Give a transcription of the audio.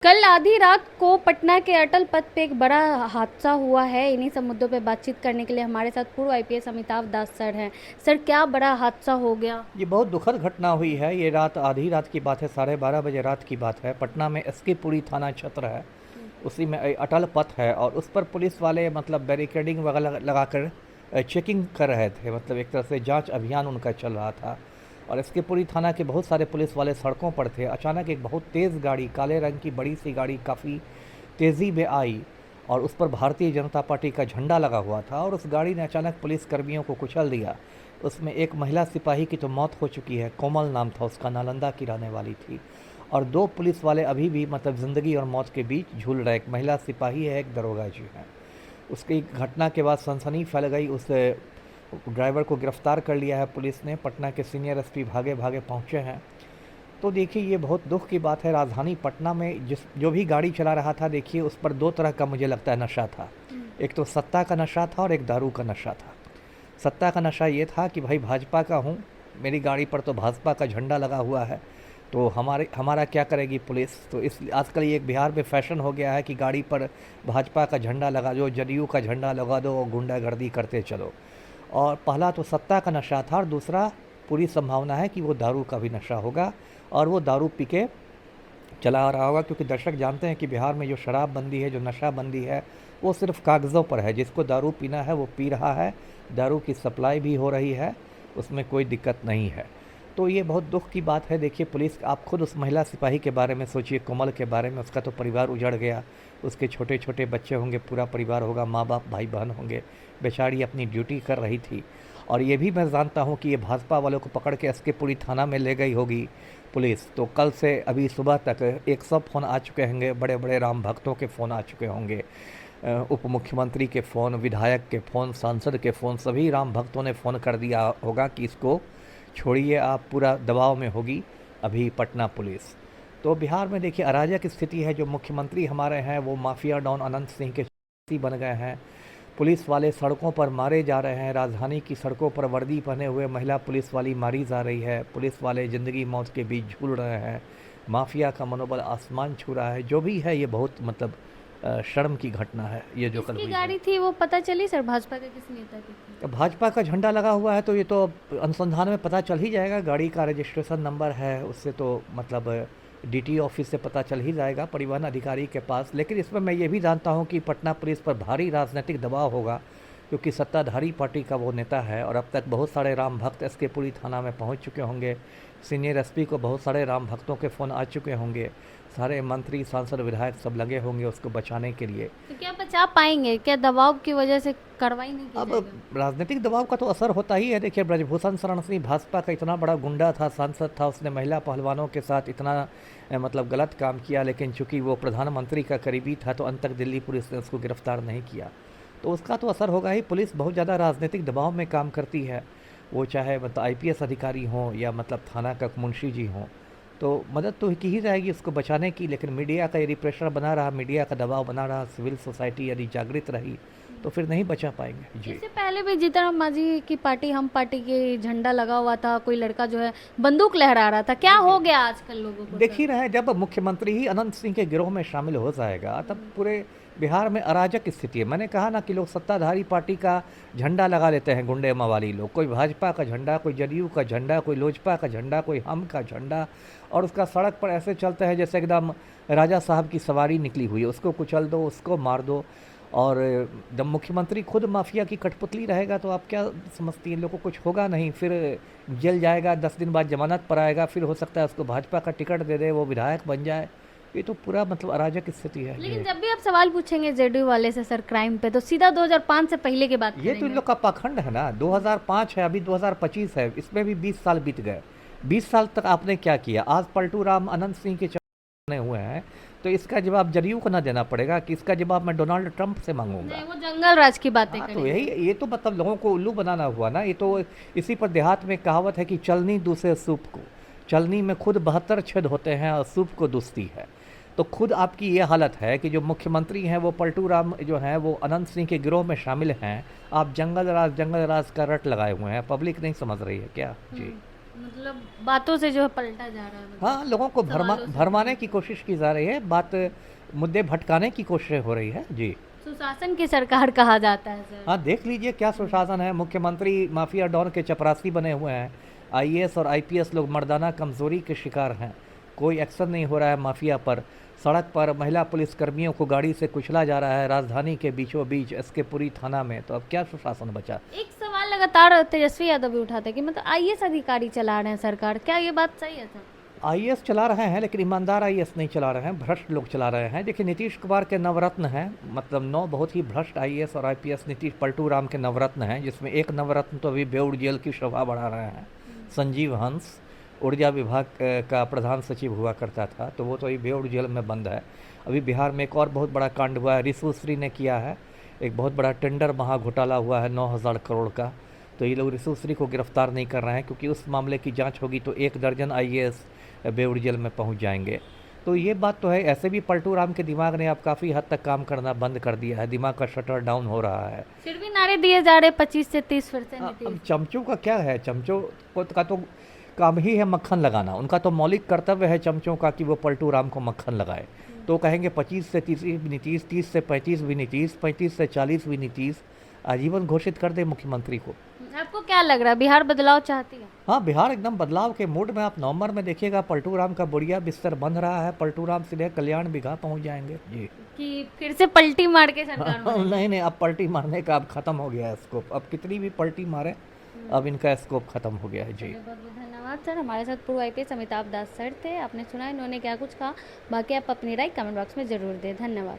कल आधी रात को पटना के अटल पथ पे एक बड़ा हादसा हुआ है। इन्हीं सब मुद्दों पे बातचीत करने के लिए हमारे साथ पूर्व आईपीएस अमिताभ दास सर हैं। सर, क्या बड़ा हादसा हो गया? ये बहुत दुखद घटना हुई है। ये रात आधी रात की बात है, 12:30 बजे रात की बात है। पटना में एसके पुरी थाना क्षेत्र है, उसी में अटल पथ है और उस पर पुलिस वाले मतलब बैरिकेडिंग वगैरह लगाकर चेकिंग कर रहे थे। मतलब एक तरह से जांच अभियान उनका चल रहा था और एसके पुरी थाना के बहुत सारे पुलिस वाले सड़कों पर थे। अचानक एक बहुत तेज़ गाड़ी, काले रंग की बड़ी सी गाड़ी काफ़ी तेज़ी में आई और उस पर भारतीय जनता पार्टी का झंडा लगा हुआ था और उस गाड़ी ने अचानक पुलिस कर्मियों को कुचल दिया। उसमें एक महिला सिपाही की तो मौत हो चुकी है, कोमल नाम था उसका, नालंदा की रहने वाली थी। और दो पुलिस वाले अभी भी मतलब ज़िंदगी और मौत के बीच झूल रहे। एक महिला सिपाही है, एक दरोगा जी है। उसकी घटना के बाद सनसनी फैल गई। उस ड्राइवर को गिरफ्तार कर लिया है पुलिस ने। पटना के सीनियर एसपी भागे भागे पहुंचे हैं। तो देखिए, ये बहुत दुख की बात है। राजधानी पटना में जो भी गाड़ी चला रहा था, देखिए उस पर दो तरह का मुझे लगता है नशा था। एक तो सत्ता का नशा था और एक दारू का नशा था। सत्ता का नशा ये था कि भाई भाजपा का हूँ, मेरी गाड़ी पर तो भाजपा का झंडा लगा हुआ है, तो हमारा क्या करेगी पुलिस। तो इस आजकल ये एक बिहार में फैशन हो गया है कि गाड़ी पर भाजपा का झंडा लगा दो, जदयू का झंडा लगा दो और गुंडागर्दी करते चलो। और पहला तो सत्ता का नशा था और दूसरा पूरी संभावना है कि वो दारू का भी नशा होगा और वो दारू पी के चला आ रहा होगा। क्योंकि दर्शक जानते हैं कि बिहार में जो शराबबंदी है, जो नशाबंदी है, वो सिर्फ कागज़ों पर है। जिसको दारू पीना है वो पी रहा है, दारू की सप्लाई भी हो रही है, उसमें कोई दिक्कत नहीं है। तो ये बहुत दुख की बात है। देखिए पुलिस, आप खुद उस महिला सिपाही के बारे में सोचिए, कोमल के बारे में। उसका तो परिवार उजड़ गया, उसके छोटे छोटे बच्चे होंगे, पूरा परिवार होगा, माँ बाप भाई बहन होंगे। बेचारी अपनी ड्यूटी कर रही थी। और ये भी मैं जानता हूँ कि ये भाजपा वालों को पकड़ के एसके पुरी थाना में ले गई होगी पुलिस। तो कल से अभी सुबह तक 100 फ़ोन आ चुके होंगे, बड़े बड़े राम भक्तों के फ़ोन आ चुके होंगे, उप मुख्यमंत्री के फ़ोन, विधायक के फ़ोन, सांसद के फ़ोन, सभी राम भक्तों ने फ़ोन कर दिया होगा कि इसको छोड़िए आप, पूरा दबाव में होगी अभी पटना पुलिस। तो बिहार में देखिए अराजक स्थिति है। जो मुख्यमंत्री हमारे हैं वो माफिया डॉन अनंत सिंह के बन गए हैं। पुलिस वाले सड़कों पर मारे जा रहे हैं। राजधानी की सड़कों पर वर्दी पहने हुए महिला पुलिस वाली मारी जा रही है। पुलिस वाले ज़िंदगी मौत के बीच झूल रहे हैं। माफिया का मनोबल आसमान छू रहा है। जो भी है ये बहुत मतलब शर्म की घटना है ये जो कल किसकी हुई है। गाड़ी थी वो पता चली सर? भाजपा के किस नेता की थी? अब भाजपा का झंडा लगा हुआ है तो ये तो अनुसंधान में पता चल ही जाएगा। गाड़ी का रजिस्ट्रेशन नंबर है, उससे तो मतलब डीटी ऑफिस से पता चल ही जाएगा, परिवहन अधिकारी के पास। लेकिन इसमें मैं ये भी जानता हूँ कि पटना पुलिस पर भारी राजनीतिक दबाव होगा, क्योंकि सत्ताधारी पार्टी का वो नेता है और अब तक बहुत सारे राम भक्त एसके पुरी थाना में पहुँच चुके होंगे। सीनियर एसपी को बहुत सारे राम भक्तों के फ़ोन आ चुके होंगे। सारे मंत्री, सांसद, विधायक सब लगे होंगे उसको बचाने के लिए। तो क्या बचा पाएंगे? क्या दबाव की वजह से कार्रवाई नहीं की अब जाएगी? राजनीतिक दबाव का तो असर होता ही है। देखिए ब्रजभूषण शरण सिंह भाजपा का इतना बड़ा गुंडा था, सांसद था, उसने महिला पहलवानों के साथ इतना मतलब गलत काम किया, लेकिन चूंकि वो प्रधानमंत्री का करीबी था तो अंत तक दिल्ली पुलिस ने उसको गिरफ्तार नहीं किया। तो उसका तो असर होगा ही। पुलिस बहुत ज़्यादा राजनीतिक दबाव में काम करती है, वो चाहे मतलब आईपीएस अधिकारी हों या मतलब थाना का मुंशी जी हों। तो मदद तो की ही जाएगी उसको बचाने की। लेकिन मीडिया का यदि प्रेशर बना रहा, मीडिया का दबाव बना रहा, सिविल सोसाइटी यदि जागृत रही, तो फिर नहीं बचा पाएंगे जी। इससे पहले भी जीतन राम मांझी की पार्टी, हम पार्टी के झंडा लगा हुआ था, कोई लड़का जो है बंदूक लहरा रहा था। क्या हो गया आजकल लोगों को देख सर? ही रहे हैं, जब मुख्यमंत्री ही अनंत सिंह के गिरोह में शामिल हो जाएगा तब पूरे बिहार में अराजक स्थिति है। मैंने कहा ना कि लोग सत्ताधारी पार्टी का झंडा लगा लेते हैं, गुंडे मवाली लोग। कोई भाजपा का झंडा, कोई जदयू का झंडा, कोई लोजपा का झंडा, कोई हम का झंडा, और उसका सड़क पर ऐसे चलते हैं जैसे एकदम राजा साहब की सवारी निकली हुई है। उसको कुचल दो, उसको मार दो। और जब मुख्यमंत्री खुद माफिया की कठपुतली रहेगा तो आप क्या समझती हैं, लोगों को कुछ होगा नहीं। फिर जेल जाएगा, 10 दिन बाद जमानत पर आएगा, फिर हो सकता है उसको भाजपा का टिकट दे दे, वो विधायक बन जाए। ये तो पूरा मतलब अराजक स्थिति है लेकिन ये। जब भी आप सवाल पूछेंगे जेडीयू वाले से सर क्राइम पे, तो सीधा 2005 से पहले की बात ये तो इन करेंगे। लोग का पाखंड है ना। 2005 है, अभी 2025 है, इसमें भी 20 साल बीत गए। 20 साल तक आपने क्या किया? आज पलटू राम अनंत सिंह के बने हुए हैं, तो इसका जवाब जदयू को ना देना पड़ेगा कि इसका जवाब मैं डोनाल्ड ट्रंप से मांगूंगा। नहीं, वो जंगल राज की बातें हाँ, तो करेंगे। यही, ये तो मतलब लोगों को उल्लू बनाना हुआ ना। ये तो इसी पर देहात में कहावत है कि चलनी दूसरे सूप को। चलनी में खुद 72 छेद होते हैं और सूप को दुस्ती है। तो खुद आपकी ये हालत है कि जो मुख्यमंत्री हैं वो पलटू राम जो हैं वो अनंत सिंह के गिरोह में शामिल हैं। आप जंगल राज का रट लगाए हुए हैं। पब्लिक नहीं समझ रही है क्या जी। मतलब बातों से जो है पलटा जा रहा है, मतलब हाँ, लोगों को सवालों से भरमाने की कोशिश की जा रही है, बात मुद्दे भटकाने की कोशिश हो रही है जी। सुशासन की सरकार कहा जाता है सर। हाँ, देख लीजिए क्या सुशासन है। मुख्यमंत्री माफिया डॉन के चपरासी बने हुए हैं। आईएएस और आईपीएस लोग मर्दाना कमजोरी के शिकार हैं। कोई एक्शन नहीं हो रहा है माफिया पर। सड़क पर महिला पुलिसकर्मियों को गाड़ी से कुचला जा रहा है राजधानी के बीचों बीच एसके पुरी थाना में। तो अब क्या सुशासन बचा? एक सवाल लगातार तेजस्वी यादव भी उठाते हैं कि मतलब आईएएस अधिकारी चला रहे हैं सरकार, क्या ये बात सही है सर? आईएएस चला रहे हैं लेकिन ईमानदार आईएएस नहीं चला रहे हैं, भ्रष्ट लोग चला रहे हैं। देखिए नीतीश कुमार के नवरत्न हैं, मतलब 9 बहुत ही भ्रष्ट आईएएस और आईपीएस नीतीश पलटू राम के नवरत्न हैं, जिसमें एक नवरत्न तो अभी बेउर जेल की शोभा बढ़ा रहे हैं। संजीव हंस ऊर्जा विभाग का प्रधान सचिव हुआ करता था, तो वो तो अभी बेउर जेल में बंद है। अभी बिहार में एक और बहुत बड़ा कांड हुआ है, रिशुश्री ने किया है। एक बहुत बड़ा टेंडर महा घोटाला हुआ है 9,000 करोड़ का। तो ये लोग रिशुश्री को गिरफ्तार नहीं कर रहे हैं क्योंकि उस मामले की जांच होगी तो 1 दर्जन आईएएस बेउर जेल में पहुंच जाएंगे। तो ये बात तो है। ऐसे भी पलटू राम के दिमाग ने अब काफ़ी हद तक काम करना बंद कर दिया है, दिमाग का शटर डाउन हो रहा है। फिर भी नारे दिए जा रहे 25 से 30 फिर से अब नीतीश। चमचों का क्या है? चमचों का तो काम ही है मक्खन लगाना। उनका तो मौलिक कर्तव्य है चमचों का कि वो पलटू राम को मक्खन लगाए। तो कहेंगे 25 से 30 भी नीतीश, 30 से 35 भी नीतीश, 35 से 40 भी नीतीश। आजीवन घोषित कर दे मुख्यमंत्री को। आपको क्या लग रहा है, बिहार बदलाव चाहती है? हाँ, बिहार एकदम बदलाव के मूड में। आप नवंबर में देखिएगा पलटू राम का बुढ़िया बिस्तर बंध रहा है। पलटू राम सीधे कल्याण बिघा पहुंच जाएंगे जी। कि फिर से पलटी मार के सरकार बने? नहीं नहीं, अब पलटी मारने का अब खत्म हो गया है स्कोप। अब कितनी भी पलटी मारे अब इनका स्कोप खत्म हो गया है जी। बहुत बहुत धन्यवाद सर। हमारे साथ पूर्व आईपीएस अमिताभ दास सर थे। आपने सुना इन्होंने क्या कुछ कहा। बाकी आप अपनी राय कमेंट बॉक्स में ज़रूर दें। धन्यवाद।